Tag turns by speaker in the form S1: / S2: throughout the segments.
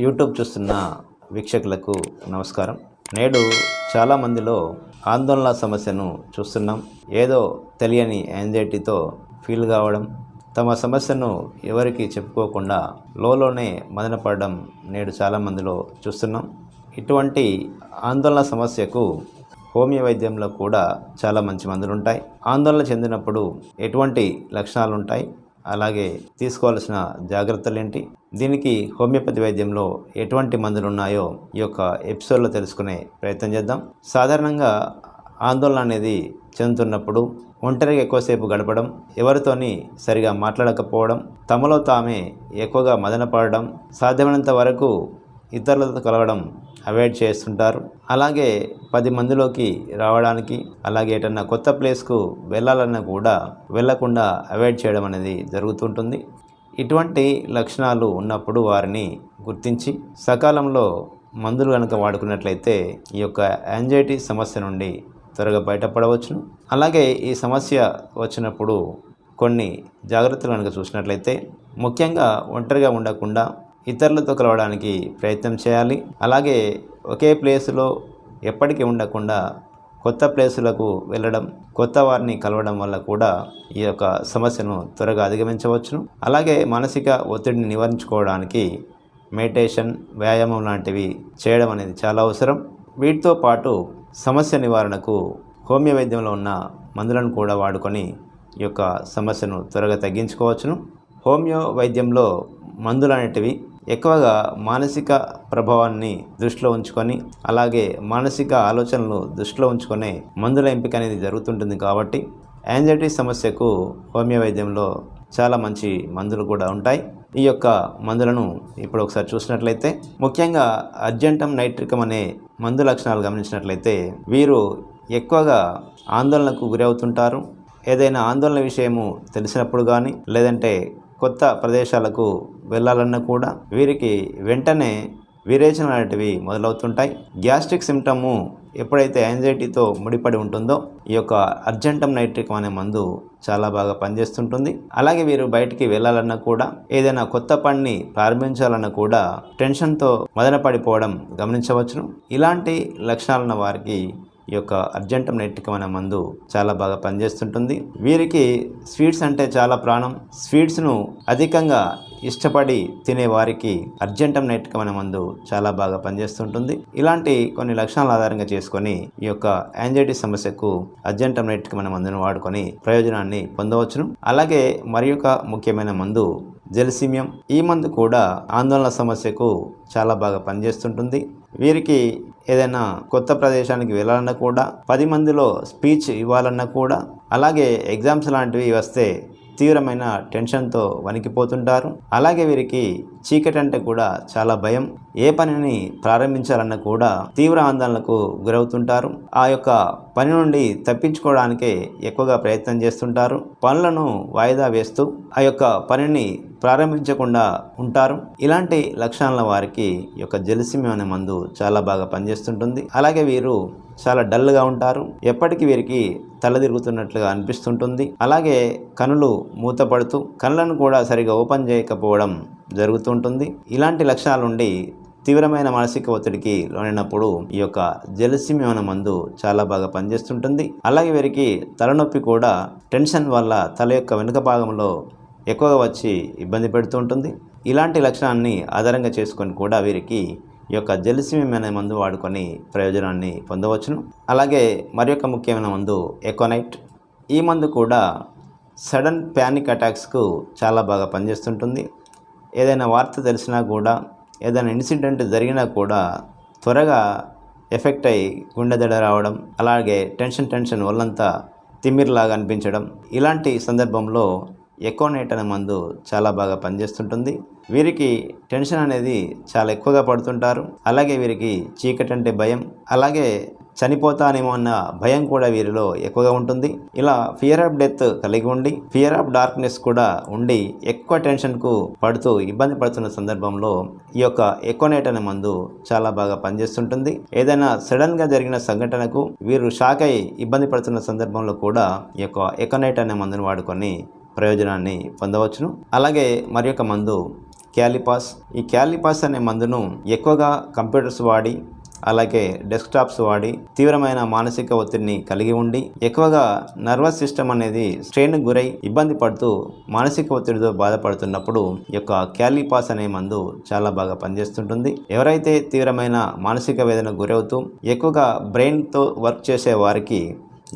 S1: YouTube చూస్తున్న వీక్షకులకు నమస్కారం. నేడు చాలామందిలో ఆందోళన సమస్యను చూస్తున్నాం. ఏదో తెలియని యాంగ్జైటీతో ఫీల్ కావడం, తమ సమస్యను ఎవరికి చెప్పుకోకుండా లోనే మదనపడడం నేడు చాలామందిలో చూస్తున్నాం. ఇటువంటి ఆందోళన సమస్యకు హోమియో వైద్యంలో కూడా చాలా మంచి మందులు ఉంటాయి. ఆందోళన చెందినప్పుడు ఎటువంటి లక్షణాలు ఉంటాయి, అలాగే తీసుకోవాల్సిన జాగ్రత్తలు ఏంటి, దీనికి హోమియోపతి వైద్యంలో ఎటువంటి మందులు ఉన్నాయో ఈ యొక్క ఎపిసోడ్లో తెలుసుకునే ప్రయత్నం చేద్దాం. సాధారణంగా ఆందోళన అనేది చెందుతున్నప్పుడు ఒంటరిగా ఎక్కువసేపు గడపడం, ఎవరితోని సరిగా మాట్లాడకపోవడం, తమలో తామే ఎక్కువగా మదనపడడం, సాధ్యమైనంత వరకు ఇతరులతో కలవడం అవాయిడ్ చేస్తుంటారు. అలాగే 10 మందిలోకి రావడానికి, అలాగే ఏటన్నా కొత్త ప్లేస్కు వెళ్ళాలన్నా కూడా వెళ్ళకుండా అవాయిడ్ చేయడం అనేది జరుగుతుంటుంది. ఇటువంటి లక్షణాలు ఉన్నప్పుడు వారిని గుర్తించి సకాలంలో మందులు కనుక వాడుకున్నట్లయితే ఈ యొక్క యాంగ్జైటీ సమస్య నుండి త్వరగా బయటపడవచ్చును. అలాగే ఈ సమస్య వచ్చినప్పుడు కొన్ని జాగ్రత్తలు కనుక చూసినట్లయితే, ముఖ్యంగా ఒంటరిగా ఉండకుండా ఇతరులతో కలవడానికి ప్రయత్నం చేయాలి. అలాగే ఒకే ప్లేసులో ఎప్పటికీ ఉండకుండా కొత్త ప్లేసులకు వెళ్ళడం, కొత్త వారిని కలవడం వల్ల కూడా ఈ యొక్క సమస్యను త్వరగా అధిగమించవచ్చును. అలాగే మానసిక ఒత్తిడిని నివారించుకోవడానికి మెడిటేషన్, వ్యాయామం లాంటివి చేయడం అనేది చాలా అవసరం. వీటితో పాటు సమస్య నివారణకు హోమియో వైద్యంలో ఉన్న మందులను కూడా వాడుకొని ఈ యొక్క సమస్యను త్వరగా తగ్గించుకోవచ్చును. హోమియో వైద్యంలో మందులు అనేటివి ఎక్కువగా మానసిక ప్రభావాన్ని దృష్టిలో ఉంచుకొని, అలాగే మానసిక ఆలోచనలు దృష్టిలో ఉంచుకొని మందుల ఎంపిక అనేది జరుగుతుంటుంది. కాబట్టి యాంగ్జైటీ సమస్యకు హోమియో వైద్యంలో చాలా మంచి మందులు కూడా ఉంటాయి. ఈ యొక్క మందులను ఇప్పుడు ఒకసారి చూసినట్లయితే, ముఖ్యంగా అర్జెంటమ్ నైట్రికం అనే మందు లక్షణాలు గమనించినట్లయితే వీరు ఎక్కువగా ఆందోళనకు గురవుతుంటారు. ఏదైనా ఆందోళన విషయము తెలిసినప్పుడు కానీ, లేదంటే కొత్త ప్రదేశాలకు వెళ్ళాలన్నా కూడా వీరికి వెంటనే విరేచనలు అనేటివి మొదలవుతుంటాయి. గ్యాస్ట్రిక్ సిమ్టము ఎప్పుడైతే యాంగ్జైటీతో ముడిపడి ఉంటుందో ఈ యొక్క అర్జెంటమ్ నైట్రికం అనే మందు చాలా బాగా పనిచేస్తుంటుంది. అలాగే వీరు బయటికి వెళ్ళాలన్నా కూడా, ఏదైనా కొత్త పనిని ప్రారంభించాలన్నా కూడా టెన్షన్తో మదనపడిపోవడం గమనించవచ్చును. ఇలాంటి లక్షణాలున్న వారికి ఈ యొక్క అర్జెంటమ్ నైట్రికం అనే మందు చాలా బాగా పనిచేస్తుంటుంది. వీరికి స్వీట్స్ అంటే చాలా ప్రాణం. స్వీట్స్ను అధికంగా ఇష్టపడి తినే వారికి అర్జెంటమ్ నైట్రికం అనే మందు చాలా బాగా పనిచేస్తుంటుంది. ఇలాంటి కొన్ని లక్షణాల ఆధారంగా చేసుకొని ఈ యొక్క యాంగ్జైటీ సమస్యకు అర్జెంటమ్ నైట్రికం అనే మందును వాడుకొని ప్రయోజనాన్ని పొందవచ్చును. అలాగే మరి ఒక ముఖ్యమైన మందు జెల్సిమియం. ఈ మందు కూడా ఆందోళన సమస్యకు చాలా బాగా పనిచేస్తుంటుంది. వీరికి ఏదైనా కొత్త ప్రదేశానికి వెళ్ళాలన్నా కూడా, 10 మందిలో స్పీచ్ ఇవ్వాలన్నా కూడా, అలాగే ఎగ్జామ్స్ లాంటివి వస్తే తీవ్రమైన టెన్షన్తో వణికిపోతుంటారు. అలాగే వీరికి చీకటి అంటే కూడా చాలా భయం. ఏ పనిని ప్రారంభించాలన్నా కూడా తీవ్ర ఆందోళనకు గురవుతుంటారు. ఆ యొక్క పని నుండి తప్పించుకోవడానికే ఎక్కువగా ప్రయత్నం చేస్తుంటారు. పనులను వాయిదా వేస్తూ ఆ యొక్క పనిని ప్రారంభించకుండా ఉంటారు. ఇలాంటి లక్షణాల వారికి ఈ యొక్క జెల్సిమియం అనే మందు చాలా బాగా పనిచేస్తుంటుంది. అలాగే వీరు చాలా డల్గా ఉంటారు. ఎప్పటికీ వీరికి తల తిరుగుతున్నట్లుగా అనిపిస్తుంటుంది. అలాగే కనులు మూతపడుతూ కళ్ళను కూడా సరిగా ఓపెన్ చేయకపోవడం జరుగుతుంటుంది. ఇలాంటి లక్షణాల నుండి తీవ్రమైన మానసిక ఒత్తిడికి లోనైనప్పుడు ఈ యొక్క జెల్సిమియం అనే మందు చాలా బాగా పనిచేస్తుంటుంది. అలాగే వీరికి తలనొప్పి కూడా టెన్షన్ వల్ల తల యొక్క వెనుక భాగంలో ఎక్కువగా వచ్చి ఇబ్బంది పెడుతూ ఉంటుంది. ఇలాంటి లక్షణాన్ని ఆధారంగా చేసుకొని కూడా వీరికి ఈ యొక్క జెల్సిమియం అనే మందు వాడుకొని ప్రయోజనాన్ని పొందవచ్చును. అలాగే మరి యొక్క ముఖ్యమైన మందు ఎకోనైట్. ఈ మందు కూడా సడన్ ప్యానిక్ అటాక్స్కు చాలా బాగా పనిచేస్తుంటుంది. ఏదైనా వార్త తెలిసినా కూడా, ఏదైనా ఇన్సిడెంట్ జరిగినా కూడా త్వరగా ఎఫెక్ట్ అయ్యి గుండె దడ రావడం, అలాగే టెన్షన్ ఒళ్ళంతా తిమ్మిరిలాగా అనిపించడం, ఇలాంటి సందర్భంలో ఎకోనైట్ అనే మందు చాలా బాగా పనిచేస్తుంటుంది. వీరికి టెన్షన్ అనేది చాలా ఎక్కువగా పడుతుంటారు. అలాగే వీరికి చీకటి అంటే భయం, అలాగే చనిపోతానేమో అన్న భయం కూడా వీరిలో ఎక్కువగా ఉంటుంది. ఇలా ఫియర్ ఆఫ్ డెత్ కలిగి ఉండి, ఫియర్ ఆఫ్ డార్క్నెస్ కూడా ఉండి ఎక్కువ టెన్షన్కు పడుతూ ఇబ్బంది పడుతున్న సందర్భంలో ఈ యొక్క ఎకోనైట్ అనే మందు చాలా బాగా పనిచేస్తుంటుంది. ఏదైనా సడన్గా జరిగిన సంఘటనకు వీరు షాక్ అయి ఇబ్బంది పడుతున్న సందర్భంలో కూడా ఈ యొక్క ఎకోనైట్ అనే మందును వాడుకొని ప్రయోజనాన్ని పొందవచ్చును. అలాగే మరి యొక్క మందు క్యాలిపాస్. ఈ క్యాలిపాస్ అనే మందును ఎక్కువగా కంప్యూటర్స్ వాడి అలాగే డెస్క్టాప్స్ వాడి తీవ్రమైన మానసిక ఒత్తిడిని కలిగి ఉండి ఎక్కువగా నర్వస్ సిస్టమ్ అనేది స్ట్రెయిన్ గురై ఇబ్బంది పడుతూ మానసిక ఒత్తిడితో బాధపడుతున్నప్పుడు ఈ యొక్క క్యాలిపాస్ అనే మందు చాలా బాగా పనిచేస్తుంటుంది. ఎవరైతే తీవ్రమైన మానసిక వేదనకు గురవుతూ ఎక్కువగా బ్రెయిన్తో వర్క్ చేసే వారికి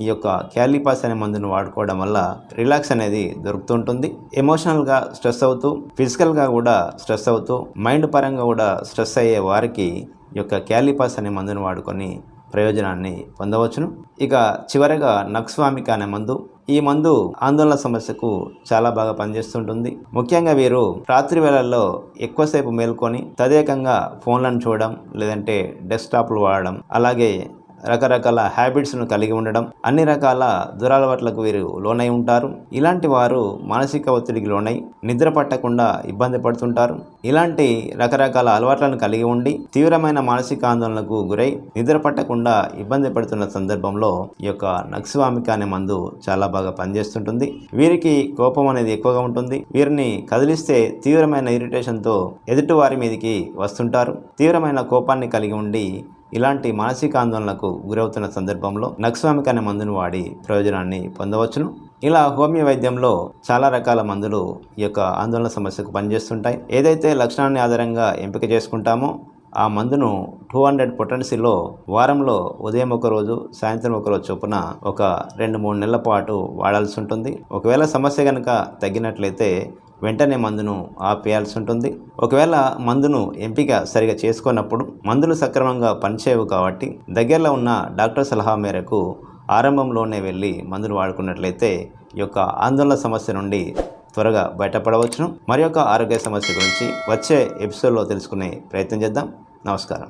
S1: ఈ యొక్క క్యాలిపాస్ అనే మందును వాడుకోవడం వల్ల రిలాక్స్ అనేది దొరుకుతుంటుంది. ఎమోషనల్గా స్ట్రెస్ అవుతూ ఫిజికల్గా కూడా స్ట్రెస్ అవుతూ మైండ్ పరంగా కూడా స్ట్రెస్ అయ్యే వారికి ఈ యొక్క క్యాలిపాస్ అనే మందును వాడుకొని ప్రయోజనాన్ని పొందవచ్చును. ఇక చివరగా నక్స్వామిక అనే మందు. ఈ మందు ఆందోళన సమస్యకు చాలా బాగా పనిచేస్తుంటుంది. ముఖ్యంగా వీరు రాత్రి వేళల్లో ఎక్కువసేపు మేల్కొని తదేకంగా ఫోన్లను చూడడం లేదంటే డెస్క్టాప్లు వాడడం అలాగే రకరకాల హ్యాబిట్స్ను కలిగి ఉండడం అన్ని రకాల దురలవాట్లకు వీరు లోనై ఉంటారు. ఇలాంటి వారు మానసిక ఒత్తిడికి లోనై నిద్ర పట్టకుండా ఇబ్బంది పడుతుంటారు. ఇలాంటి రకరకాల అలవాట్లను కలిగి ఉండి తీవ్రమైన మానసిక ఆందోళనకు గురై నిద్ర పట్టకుండా ఇబ్బంది పడుతున్న సందర్భంలో ఈ యొక్క నక్స్వామిక అనే మందు చాలా బాగా పనిచేస్తుంటుంది. వీరికి కోపం అనేది ఎక్కువగా ఉంటుంది. వీరిని కదిలిస్తే తీవ్రమైన ఇరిటేషన్తో ఎదుటి వారి మీదకి వస్తుంటారు. తీవ్రమైన కోపాన్ని కలిగి ఉండి ఇలాంటి మానసిక ఆందోళనకు గురవుతున్న సందర్భంలో నక్స్వామిక అనే మందును వాడి ప్రయోజనాన్ని పొందవచ్చును. ఇలా హోమియో వైద్యంలో చాలా రకాల మందులు ఈ యొక్క ఆందోళన సమస్యకు పనిచేస్తుంటాయి. ఏదైతే లక్షణాన్ని ఆధారంగా ఎంపిక చేసుకుంటామో ఆ మందును 200 పొటెన్సీలో వారంలో ఉదయం ఒక రోజు సాయంత్రం ఒక రోజు చొప్పున ఒక 2-3 నెలల పాటు వాడాల్సి ఉంటుంది. ఒకవేళ సమస్య కనుక తగ్గినట్లయితే వెంటనే మందును ఆపేయాల్సి ఉంటుంది. ఒకవేళ మందును ఎంపిక సరిగా చేసుకున్నప్పుడు మందులు సక్రమంగా పనిచేయవు కాబట్టి దగ్గరలో ఉన్న డాక్టర్ సలహా మేరకు ఆరంభంలోనే వెళ్ళి మందులు వాడుకున్నట్లయితే ఈ యొక్క ఆందోళన సమస్య నుండి త్వరగా బయటపడవచ్చును. మరి యొక్క ఆరోగ్య సమస్య గురించి వచ్చే ఎపిసోడ్లో తెలుసుకునే ప్రయత్నం చేద్దాం. నమస్కారం.